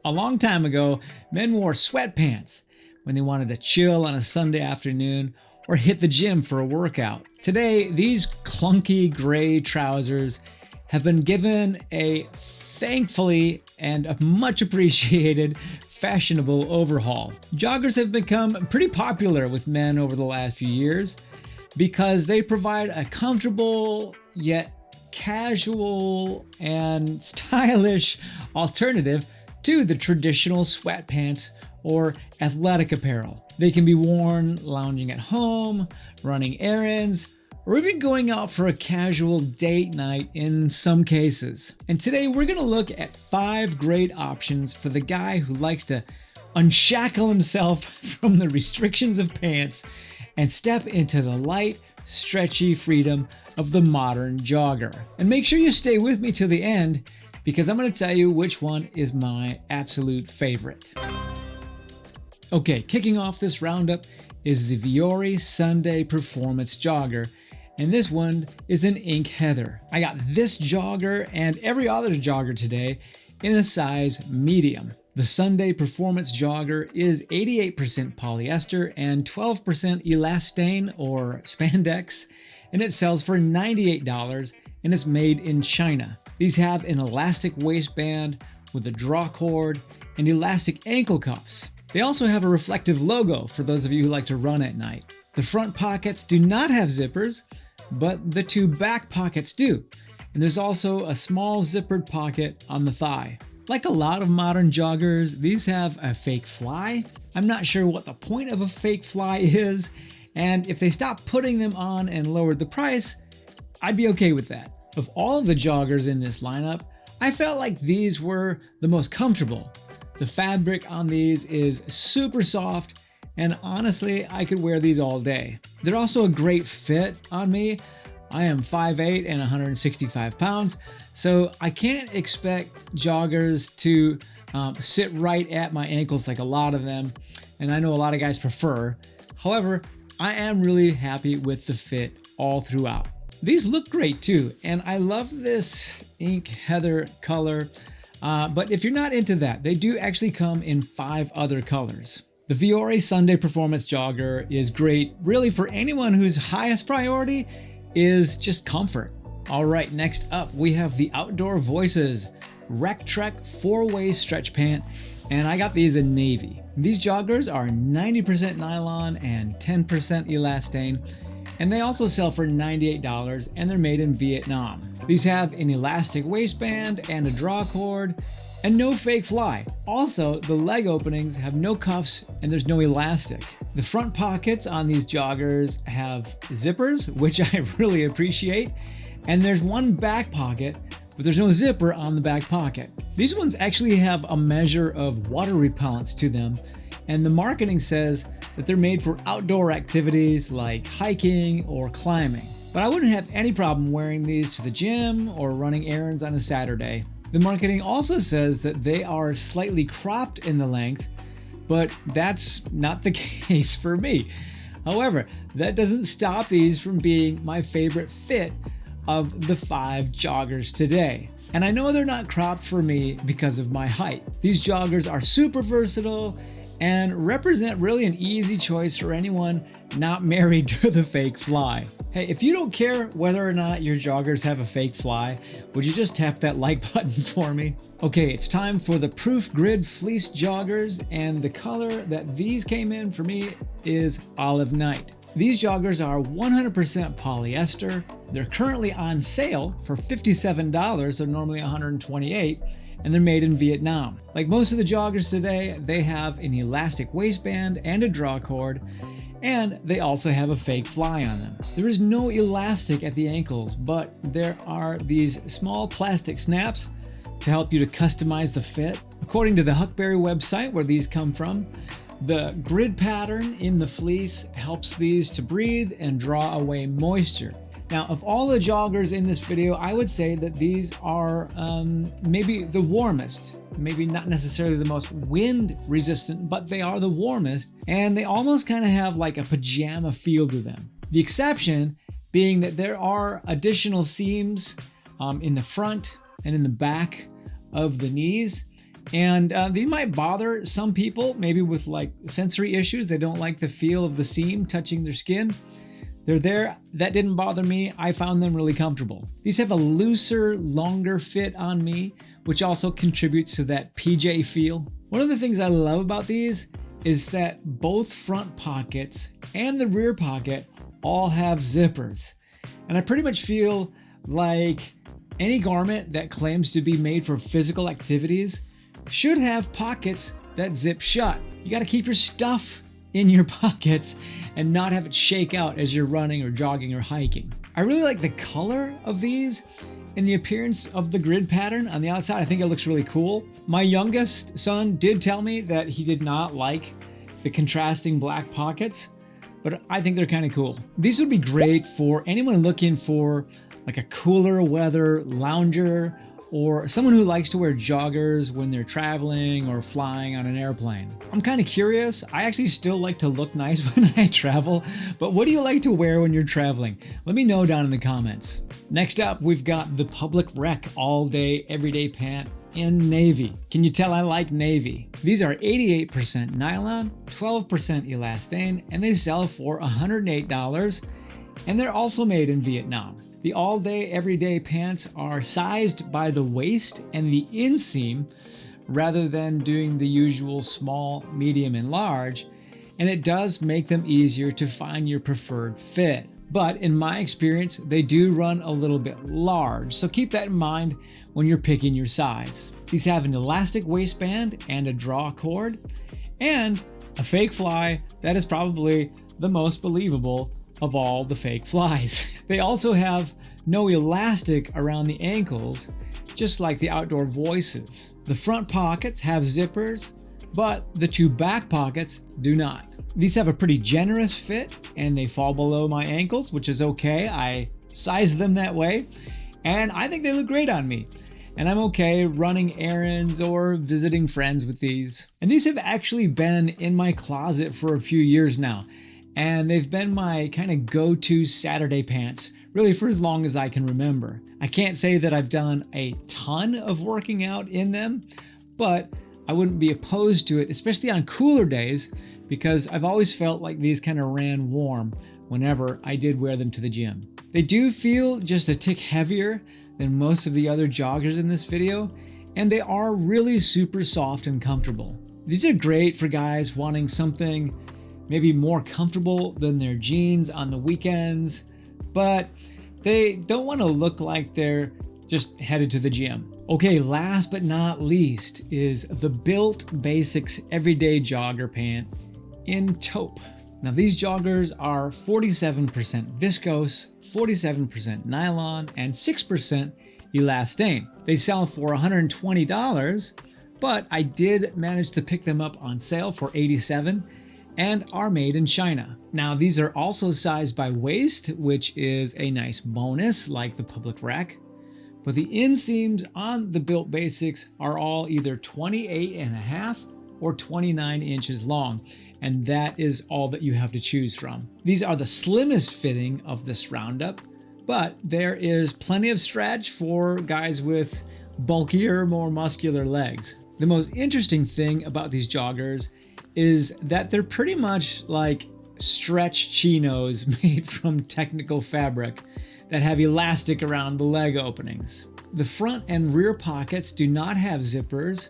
A long time ago, men wore sweatpants when they wanted to chill on a Sunday afternoon or hit the gym for a workout. Today, these clunky gray trousers have been given a thankfully and a much appreciated fashionable overhaul. Joggers have become pretty popular with men over the last few years because they provide a comfortable yet casual and stylish alternative to the traditional sweatpants or athletic apparel. They can be worn lounging at home, running errands, or even going out for a casual date night in some cases. And today we're gonna look at 5 great options for the guy who likes to unshackle himself from the restrictions of pants and step into the light, stretchy freedom of the modern jogger. And make sure you stay with me till the end because I'm gonna tell you which one is my absolute favorite. Okay, kicking off this roundup is the Vuori Sunday Performance Jogger, and this one is an ink heather. I got this jogger and every other jogger today in a size medium. The Sunday Performance Jogger is 88% polyester and 12% elastane or spandex, and it sells for $98 and it's made in China. These have an elastic waistband with a draw cord and elastic ankle cuffs. They also have a reflective logo for those of you who like to run at night. The front pockets do not have zippers, but the 2 back pockets do. And there's also a small zippered pocket on the thigh. Like a lot of modern joggers, these have a fake fly. I'm not sure what the point of a fake fly is, and if they stopped putting them on and lowered the price, I'd be okay with that. Of all of the joggers in this lineup, I felt like these were the most comfortable. The fabric on these is super soft, and honestly, I could wear these all day. They're also a great fit on me. I am 5'8" and 165 pounds, so I can't expect joggers to sit right at my ankles like a lot of them, and I know a lot of guys prefer. However, I am really happy with the fit all throughout. These look great too, and I love this ink heather color. But if you're not into that, they do actually come in 5 other colors. The Vuori Sunday Performance Jogger is great really for anyone whose highest priority is just comfort. All right, next up we have the Outdoor Voices RecTrek 4-way stretch pant, and I got these in navy. These joggers are 90% nylon and 10% elastane, and they also sell for $98 and they're made in Vietnam. These have an elastic waistband and a draw cord and no fake fly. Also, the leg openings have no cuffs and there's no elastic. The front pockets on these joggers have zippers, which I really appreciate, and there's one back pocket, but there's no zipper on the back pocket. These ones actually have a measure of water repellence to them, and the marketing says that they're made for outdoor activities like hiking or climbing. But I wouldn't have any problem wearing these to the gym or running errands on a Saturday. The marketing also says that they are slightly cropped in the length, but that's not the case for me. However, that doesn't stop these from being my favorite fit of the 5 joggers today. And I know they're not cropped for me because of my height. These joggers are super versatile and represent really an easy choice for anyone not married to the fake fly. Hey, if you don't care whether or not your joggers have a fake fly, would you just tap that like button for me? Okay, it's time for the Proof Grid Fleece joggers, and the color that these came in for me is Olive Night. These joggers are 100% polyester. They're currently on sale for $57, so normally $128. And they're made in Vietnam. Like most of the joggers today, they have an elastic waistband and a draw cord, and they also have a fake fly on them. There is no elastic at the ankles, but there are these small plastic snaps to help you to customize the fit. According to the Huckberry website where these come from, the grid pattern in the fleece helps these to breathe and draw away moisture. Now, of all the joggers in this video, I would say that these are maybe the warmest, maybe not necessarily the most wind resistant, but they are the warmest, and they almost kind of have like a pajama feel to them. The exception being that there are additional seams in the front and in the back of the knees, And these might bother some people, maybe with like sensory issues. They don't like the feel of the seam touching their skin. They're there. That didn't bother me. I found them really comfortable. These have a looser, longer fit on me, which also contributes to that PJ feel. One of the things I love about these is that both front pockets and the rear pocket all have zippers. And I pretty much feel like any garment that claims to be made for physical activities should have pockets that zip shut. You got to keep your stuff in your pockets and not have it shake out as you're running or jogging or hiking. I really like the color of these and the appearance of the grid pattern on the outside. I think it looks really cool. My youngest son did tell me that he did not like the contrasting black pockets, but I think they're kind of cool. These would be great for anyone looking for like a cooler weather lounger, or someone who likes to wear joggers when they're traveling or flying on an airplane. I'm kind of curious. I actually still like to look nice when I travel, but what do you like to wear when you're traveling? Let me know down in the comments. Next up, we've got the Public Rec all day, everyday pant in navy. Can you tell I like navy? These are 88% nylon, 12% elastane, and they sell for $108, and they're also made in Vietnam. The all-day, everyday pants are sized by the waist and the inseam rather than doing the usual small, medium, and large, and it does make them easier to find your preferred fit. But in my experience, they do run a little bit large, so keep that in mind when you're picking your size. These have an elastic waistband and a draw cord, and a fake fly that is probably the most believable of all the fake flies. They also have no elastic around the ankles, just like the outdoor voices. The front pockets have zippers, but the two back pockets do not. These have a pretty generous fit and they fall below my ankles, which is okay. I sized them that way and I think they look great on me. And I'm okay running errands or visiting friends with these. And these have actually been in my closet for a few years now. And they've been my kind of go-to Saturday pants, really for as long as I can remember. I can't say that I've done a ton of working out in them, but I wouldn't be opposed to it, especially on cooler days, because I've always felt like these kind of ran warm whenever I did wear them to the gym. They do feel just a tick heavier than most of the other joggers in this video, and they are really super soft and comfortable. These are great for guys wanting something maybe more comfortable than their jeans on the weekends, but they don't want to look like they're just headed to the gym. Okay, last but not least is the BYLT Basics Everyday Jogger Pant in taupe. Now these joggers are 47% viscose, 47% nylon, and 6% elastane. They sell for $120, but I did manage to pick them up on sale for $87 and are made in China. Now these are also sized by waist, which is a nice bonus like the Public Rec, but the inseams on the BYLT Basics are all either 28.5 or 29 inches long, and that is all that you have to choose from. These are the slimmest fitting of this roundup, but there is plenty of stretch for guys with bulkier, more muscular legs. The most interesting thing about these joggers is that they're pretty much like stretch chinos made from technical fabric that have elastic around the leg openings. The front and rear pockets do not have zippers,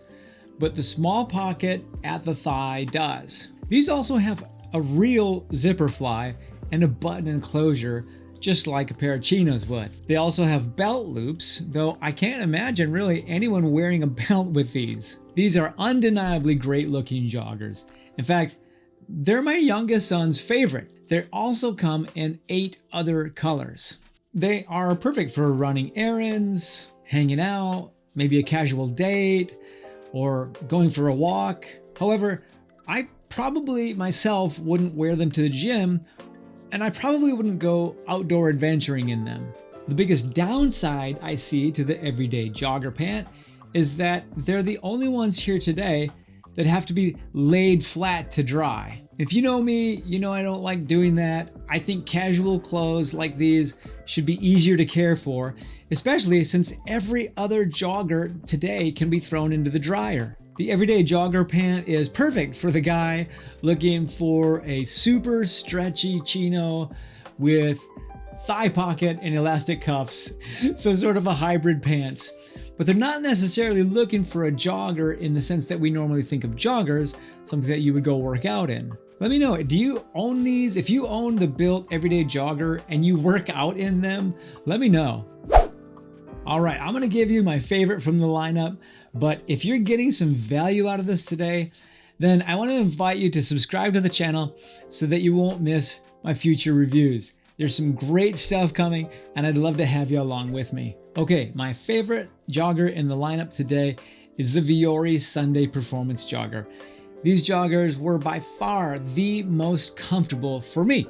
but the small pocket at the thigh does. These also have a real zipper fly and a button enclosure, just like a pair of chinos would. They also have belt loops, though I can't imagine really anyone wearing a belt with these. These are undeniably great looking joggers. In fact, they're my youngest son's favorite. They also come in 8 other colors. They are perfect for running errands, hanging out, maybe a casual date, or going for a walk. However, I probably myself wouldn't wear them to the gym, and I probably wouldn't go outdoor adventuring in them. The biggest downside I see to the everyday jogger pant is that they're the only ones here today that have to be laid flat to dry. If you know me, you know I don't like doing that. I think casual clothes like these should be easier to care for, especially since every other jogger today can be thrown into the dryer. The everyday jogger pant is perfect for the guy looking for a super stretchy chino with thigh pocket and elastic cuffs, so sort of a hybrid pants. But they're not necessarily looking for a jogger in the sense that we normally think of joggers, something that you would go work out in. Let me know, do you own these? If you own the BYLT Everyday Jogger and you work out in them, let me know. All right, I'm gonna give you my favorite from the lineup, but if you're getting some value out of this today, then I wanna invite you to subscribe to the channel so that you won't miss my future reviews. There's some great stuff coming and I'd love to have you along with me. Okay, my favorite jogger in the lineup today is the Vuori Sunday Performance Jogger. These joggers were by far the most comfortable for me.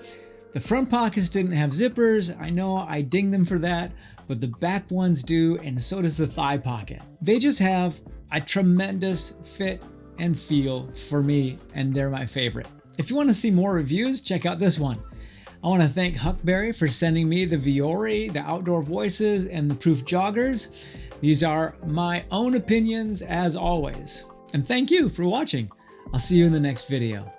The front pockets didn't have zippers. I know I ding them for that, but the back ones do, and so does the thigh pocket. They just have a tremendous fit and feel for me, and they're my favorite. If you want to see more reviews, check out this one. I want to thank Huckberry for sending me the Vuori, the Outdoor Voices, and the Proof Joggers. These are my own opinions as always. And thank you for watching. I'll see you in the next video.